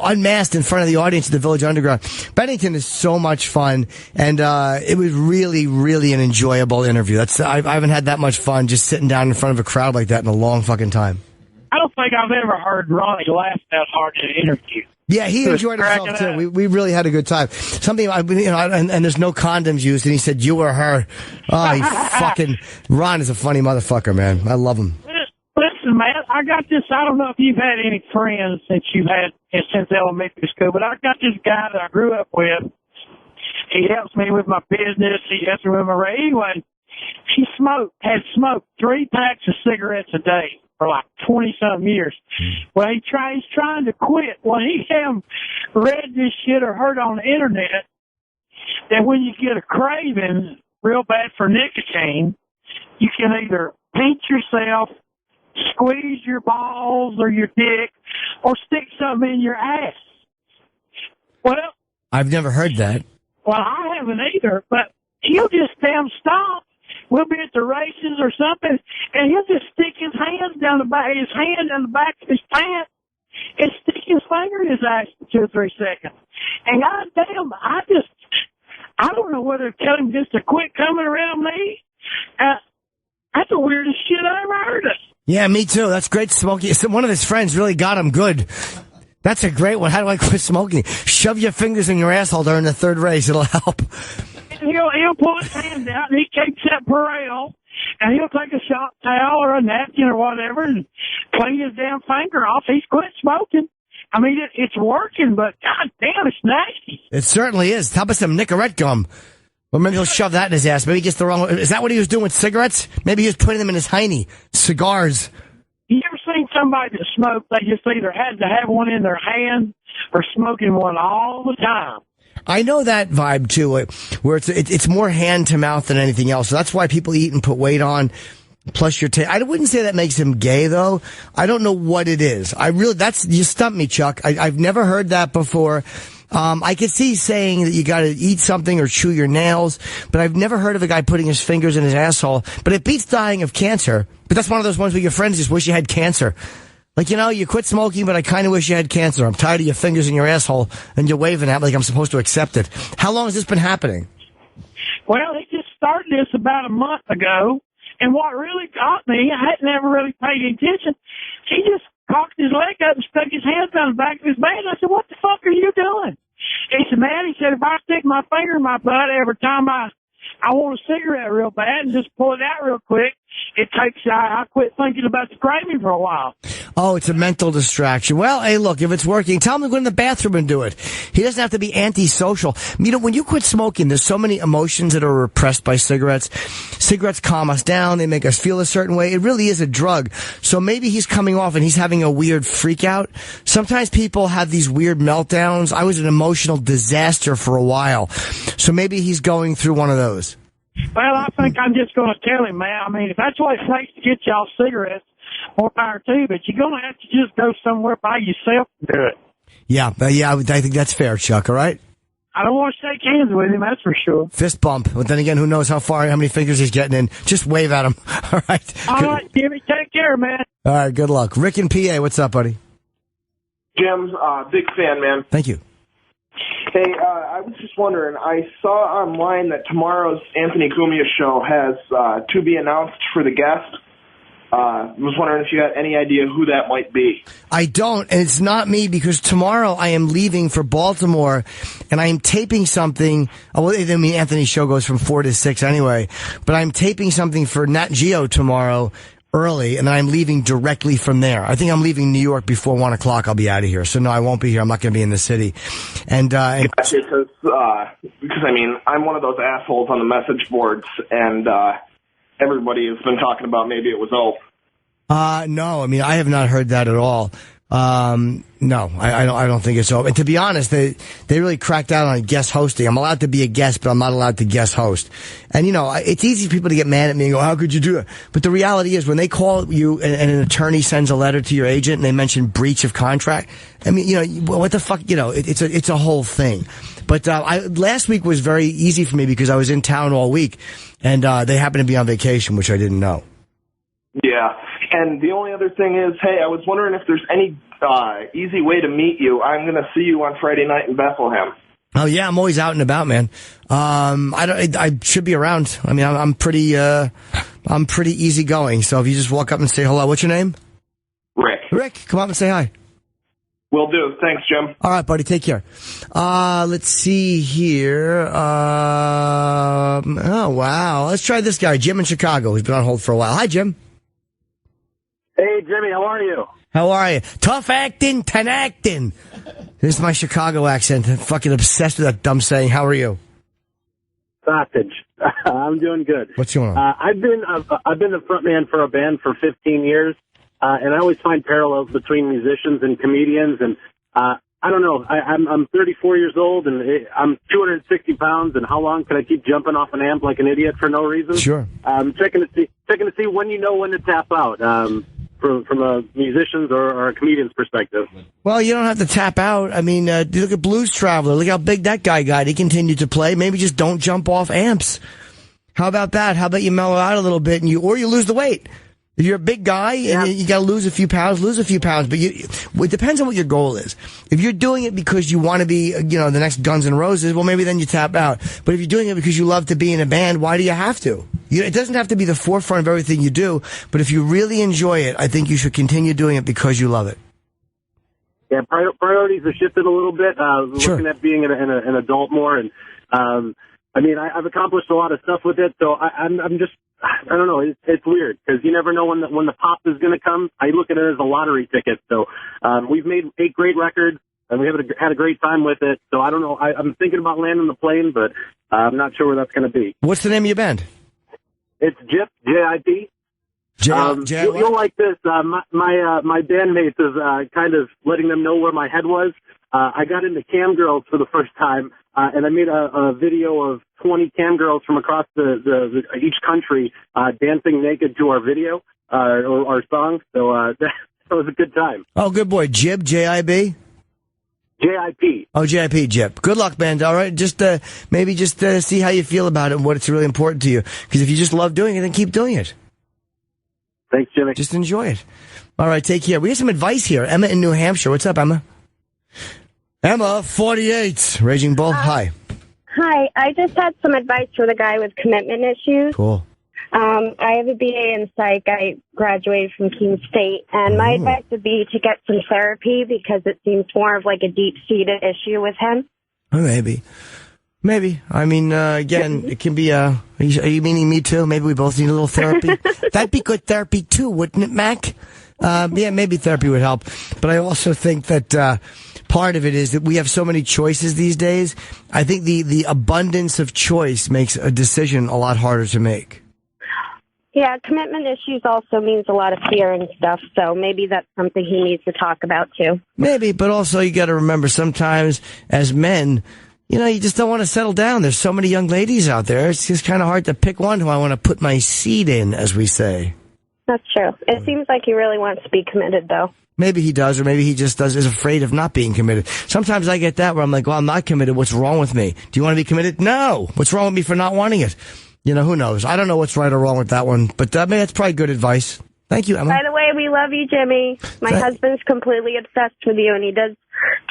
Unmasked in front of the audience at the Village Underground. Bennington is so much fun, and it was really, really an enjoyable interview. I haven't had that much fun just sitting down in front of a crowd like that in a long fucking time. I don't think I've ever heard Ronnie laugh that hard in an interview. Yeah, he enjoyed himself too. We really had a good time. And there's no condoms used, and he said, "You or her." Oh, Ron is a funny motherfucker, man. I love him. Listen, man, I got this. I don't know if you've had any friends since elementary school, but I got this guy that I grew up with. He helps me with my business. He helps me with my radio. Anyway, he had smoked 3 packs of cigarettes a day for like 20-something years. Well, he's trying to quit. Well, he hadn't read this shit or heard on the internet that when you get a craving real bad for nicotine, you can either pinch yourself, squeeze your balls or your dick, or stick something in your ass. Well, I've never heard that. Well, I haven't either, but he'll just damn stop. We'll be at the races or something, and he'll just stick his hand down the back of his pants and stick his finger in his ass for 2 or 3 seconds. And goddamn, I don't know whether to tell him just to quit coming around me. That's the weirdest shit I ever heard of. Yeah, me too. That's great smoking. One of his friends really got him good. That's a great one. How do I quit smoking? Shove your fingers in your asshole during the 3rd race. It'll help. He'll pull his hand out, and he takes that Purell, and he'll take a shop towel or a napkin or whatever and clean his damn finger off. He's quit smoking. I mean, it's working, but god damn, it's nasty. It certainly is. How about some Nicorette gum? Well, maybe he'll shove that in his ass. Maybe he gets the wrong one. Is that what he was doing with cigarettes? Maybe he was putting them in his hiney. Cigars. You ever seen somebody that smoked? They just either had to have one in their hand or smoking one all the time. I know that vibe too, where it's more hand to mouth than anything else. So that's why people eat and put weight on. Plus your I wouldn't say that makes him gay though. I don't know what it is. You stumped me, Chuck. I've never heard that before. I could see saying that you got to eat something or chew your nails, but I've never heard of a guy putting his fingers in his asshole. But it beats dying of cancer. But that's one of those ones where your friends just wish you had cancer. Like, you quit smoking, but I kind of wish you had cancer. I'm tired of your fingers in your asshole, and you're waving at me like I'm supposed to accept it. How long has this been happening? Well, he just started this about a month ago, and what really got me, I hadn't ever really paid attention, he just cocked his leg up and stuck his hands down the back of his bed. I said, what the fuck are you doing? He said, man, if I stick my finger in my butt every time I want a cigarette real bad and just pull it out real quick, I quit thinking about the craving for a while. Oh, it's a mental distraction. Well, hey, look, if it's working, tell him to go in the bathroom and do it. He doesn't have to be antisocial. When you quit smoking, there's so many emotions that are repressed by cigarettes. Cigarettes calm us down. They make us feel a certain way. It really is a drug. So maybe he's coming off and he's having a weird freak out. Sometimes people have these weird meltdowns. I was an emotional disaster for a while. So maybe he's going through one of those. Well, I think I'm just going to tell him, man. I mean, if that's what it takes to get y'all cigarettes, more power to you, but you're going to have to just go somewhere by yourself and do it. Yeah, I think that's fair, Chuck, all right? I don't want to shake hands with him, that's for sure. Fist bump. But then again, who knows how many fingers he's getting in. Just wave at him, all right? All right, Jimmy, take care, man. All right, good luck. Rick in PA, what's up, buddy? Jim, big fan, man. Thank you. Hey, I was just wondering, I saw online that tomorrow's Anthony Cumia show has to be announced for the guest. I was wondering if you had any idea who that might be. I don't, and it's not me because tomorrow I am leaving for Baltimore and I am taping something. Well, I mean, Anthony's show goes from 4 to 6 anyway, but I'm taping something for Nat Geo tomorrow early, and then I'm leaving directly from there. I think I'm leaving New York before 1 o'clock. I'll be out of here. So no, I won't be here. I'm not going to be in the city. And gotcha, because I mean, I'm one of those assholes on the message boards, and everybody has been talking about maybe it was Ulf. No, I mean, I have not heard that at all. No, I don't think it's over. And to be honest, they really cracked down on guest hosting. I'm allowed to be a guest, but I'm not allowed to guest host. And it's easy for people to get mad at me and go, how could you do that? But the reality is when they call you and an attorney sends a letter to your agent and they mention breach of contract, I mean, what the fuck, it's a whole thing. But, last week was very easy for me because I was in town all week and, they happened to be on vacation, which I didn't know. Yeah. And the only other thing is, hey, I was wondering if there's any easy way to meet you. I'm going to see you on Friday night in Bethlehem. Oh yeah, I'm always out and about, man. I should be around. I mean, I'm pretty easygoing. So if you just walk up and say hello, what's your name? Rick, come up and say hi. Will do. Thanks, Jim. All right, buddy. Take care. Let's see here. Oh, wow. Let's try this guy, Jim in Chicago, who's been on hold for a while. Hi, Jim. Hey, Jimmy. How are you? How are you? Tough acting, 10 acting. This is my Chicago accent. I'm fucking obsessed with that dumb saying. How are you? Sausage. I'm doing good. What's going on? I've been the front man for a band for 15 years. And I always find parallels between musicians and comedians. And I don't know. I'm 34 years old, and I'm 260 pounds. And how long can I keep jumping off an amp like an idiot for no reason? Sure. Checking to see when you know when to tap out. From a musician's or a comedian's perspective. Well, you don't have to tap out. I mean, look at Blues Traveler. Look how big that guy got. He continued to play. Maybe just don't jump off amps. How about that? How about you mellow out a little bit or you lose the weight? If you're a big guy and you got to lose a few pounds, lose a few pounds. But it depends on what your goal is. If you're doing it because you want to be, the next Guns N' Roses, well, maybe then you tap out. But if you're doing it because you love to be in a band, why do you have to? It doesn't have to be the forefront of everything you do. But if you really enjoy it, I think you should continue doing it because you love it. Yeah, priorities have shifted a little bit. Sure. Looking at being an adult more, and I mean, I've accomplished a lot of stuff with it. So I'm just. I don't know. It's weird because you never know when the pop is going to come. I look at it as a lottery ticket. So we've made 8 great records and we had a great time with it. So I don't know. I'm thinking about landing the plane, but I'm not sure where that's going to be. What's the name of your band? It's JIP, J-I-P. You'll like this. My bandmates is kind of letting them know where my head was. I got into cam girls for the first time, and I made a video of 20 cam girls from across each country dancing naked to our video, or our song. So that was a good time. Oh, good boy. Jib, J-I-B? J-I-P. Oh, J-I-P, Jip. Good luck, man. All right. Just maybe see how you feel about it and what's really important to you. Because if you just love doing it, then keep doing it. Thanks, Jimmy. Just enjoy it. All right, take care. We have some advice here. Emma in New Hampshire. What's up, Emma? Emma, 48. Raging Bull. Hi. Hi. I just had some advice for the guy with commitment issues. Cool. I have a BA in psych. I graduated from Keene State, and my advice would be to get some therapy because it seems more of like a deep-seated issue with him. Oh, maybe. I mean, again, it can be, are you meaning me too? Maybe we both need a little therapy. That'd be good therapy too, wouldn't it, Mac? Yeah, maybe therapy would help. But I also think that, part of it is that we have so many choices these days. I think the abundance of choice makes a decision a lot harder to make. Yeah, commitment issues also means a lot of fear and stuff, so maybe that's something he needs to talk about too. Maybe, but also you got to remember sometimes as men, you just don't want to settle down. There's so many young ladies out there. It's just kind of hard to pick one who I want to put my seed in, as we say. That's true. It seems like he really wants to be committed, though. Maybe he does, or maybe he just is afraid of not being committed. Sometimes I get that where I'm like, well, I'm not committed. What's wrong with me? Do you want to be committed? No. What's wrong with me for not wanting it? Who knows? I don't know what's right or wrong with that one, but that's probably good advice. Thank you, Emma. By the way, we love you, Jimmy. My husband's completely obsessed with you, and he does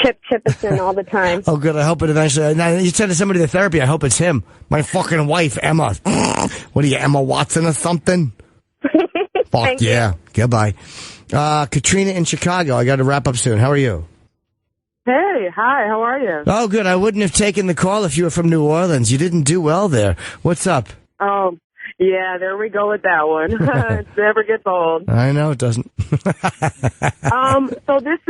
chip us in all the time. Oh, good. I hope it eventually. Now, you send somebody to therapy. I hope it's him. My fucking wife, Emma. What are you, Emma Watson or something? Fuck yeah. Goodbye. Katrina in Chicago. I got to wrap up soon. How are you? Hey, hi. How are you? Oh, good. I wouldn't have taken the call if you were from New Orleans. You didn't do well there. What's up? Oh, yeah, there we go with that one. It never gets old. I know it doesn't. So this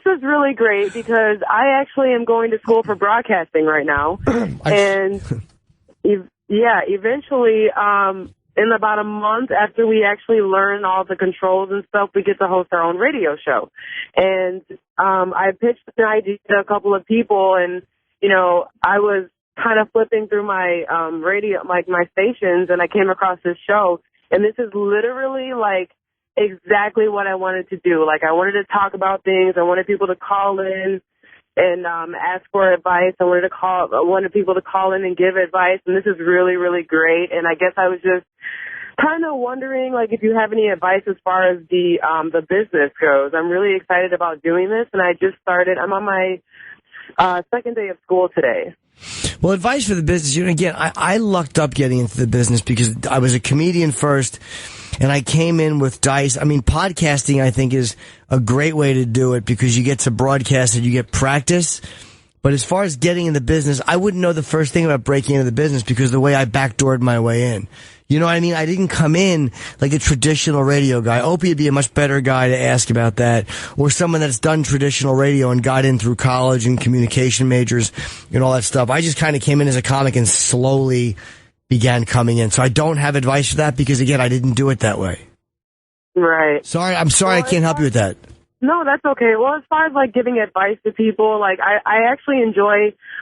is really great because I actually am going to school for broadcasting right now, and eventually, in about a month after we actually learn all the controls and stuff, we get to host our own radio show. And I pitched the idea to a couple of people, and I was kind of flipping through my radio, like my stations, and I came across this show, and this is literally like exactly what I wanted to do. Like I wanted to talk about things. I wanted people to call in and ask for advice. I wanted people to call in and give advice, and this is really, really great. And I guess I was just kind of wondering, like, if you have any advice as far as the business goes. I'm really excited about doing this, and I just started. I'm on my second day of school today. Well, advice for the business. You know, again, I lucked up getting into the business because I was a comedian first, and I came in with dice. I mean, podcasting, I think, is a great way to do it because you get to broadcast and you get practice. But as far as getting in the business, I wouldn't know the first thing about breaking into the business because the way I backdoored my way in. You know what I mean? I didn't come in like a traditional radio guy. Opie would be a much better guy to ask about that. Or someone that's done traditional radio and got in through college and communication majors and all that stuff. I just kind of came in as a comic and slowly began coming in. So I don't have advice for that because, again, I didn't do it that way. Right. I'm sorry I can't help you with that. No, that's okay. Well, as far as, like, giving advice to people, like, I actually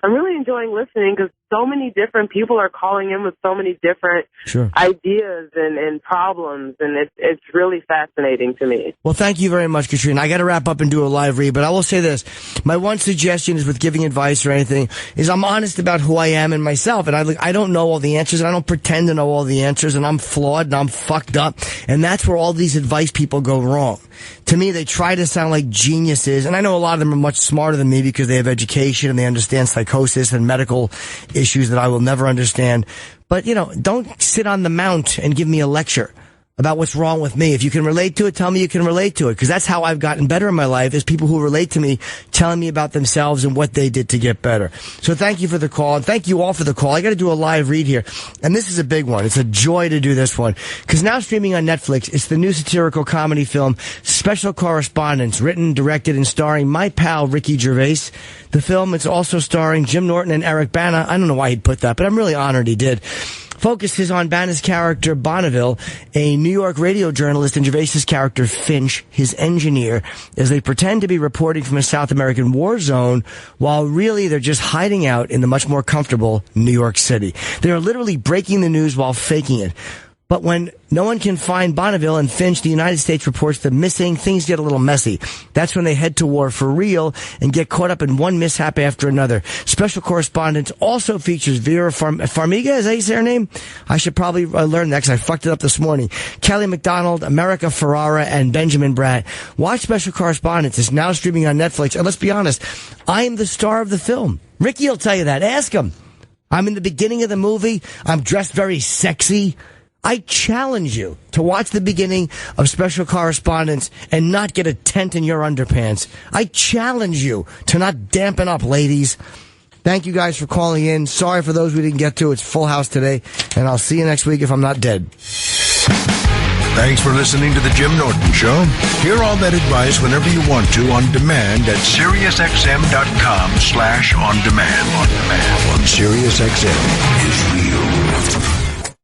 I'm really enjoying listening because so many different people are calling in with so many different ideas and problems, and it's really fascinating to me. Well, thank you very much, Katrina. I got to wrap up and do a live read, but I will say this. My one suggestion is with giving advice or anything is I'm honest about who I am and myself, and I don't know all the answers, and I don't pretend to know all the answers, and I'm flawed, and I'm fucked up, and that's where all these advice people go wrong. To me, they try to sound like geniuses, and I know a lot of them are much smarter than me because they have education and they understand psychosis and medical issues that I will never understand. But, you know, don't sit on the mount and give me a lecture about what's wrong with me. If you can relate to it, tell me you can relate to it, because that's how I've gotten better in my life, is people who relate to me telling me about themselves and what they did to get better. So thank you for the call, and thank you all for the call. I got to do a live read here, and this is a big one. It's a joy to do this one, because now streaming on Netflix, it's the new satirical comedy film Special Correspondence, written, directed, and starring my pal Ricky Gervais. The film is also starring Jim Norton and Eric Bana. I don't know why he'd put that, but I'm really honored he did. Focuses on Banna's character Bonneville, a New York radio journalist, and Gervais's character Finch, his engineer, as they pretend to be reporting from a South American war zone, while really they're just hiding out in the much more comfortable New York City. They are literally breaking the news while faking it. But when no one can find Bonneville and Finch, the United States reports them missing, things get a little messy. That's when they head to war for real and get caught up in one mishap after another. Special Correspondence also features Vera Farmiga, is that you say her name? I should probably learn that because I fucked it up this morning. Kelly MacDonald, America Ferrara, and Benjamin Bratt. Watch Special Correspondence. It's now streaming on Netflix. And let's be honest, I am the star of the film. Ricky will tell you that. Ask him. I'm in the beginning of the movie. I'm dressed very sexy. I challenge you to watch the beginning of Special Correspondence and not get a tent in your underpants. I challenge you to not dampen up, ladies. Thank you guys for calling in. Sorry for those we didn't get to. It's full house today, and I'll see you next week if I'm not dead. Thanks for listening to The Jim Norton Show. Hear all that advice whenever you want to on demand at SiriusXM.com/on-demand. On SiriusXM is real.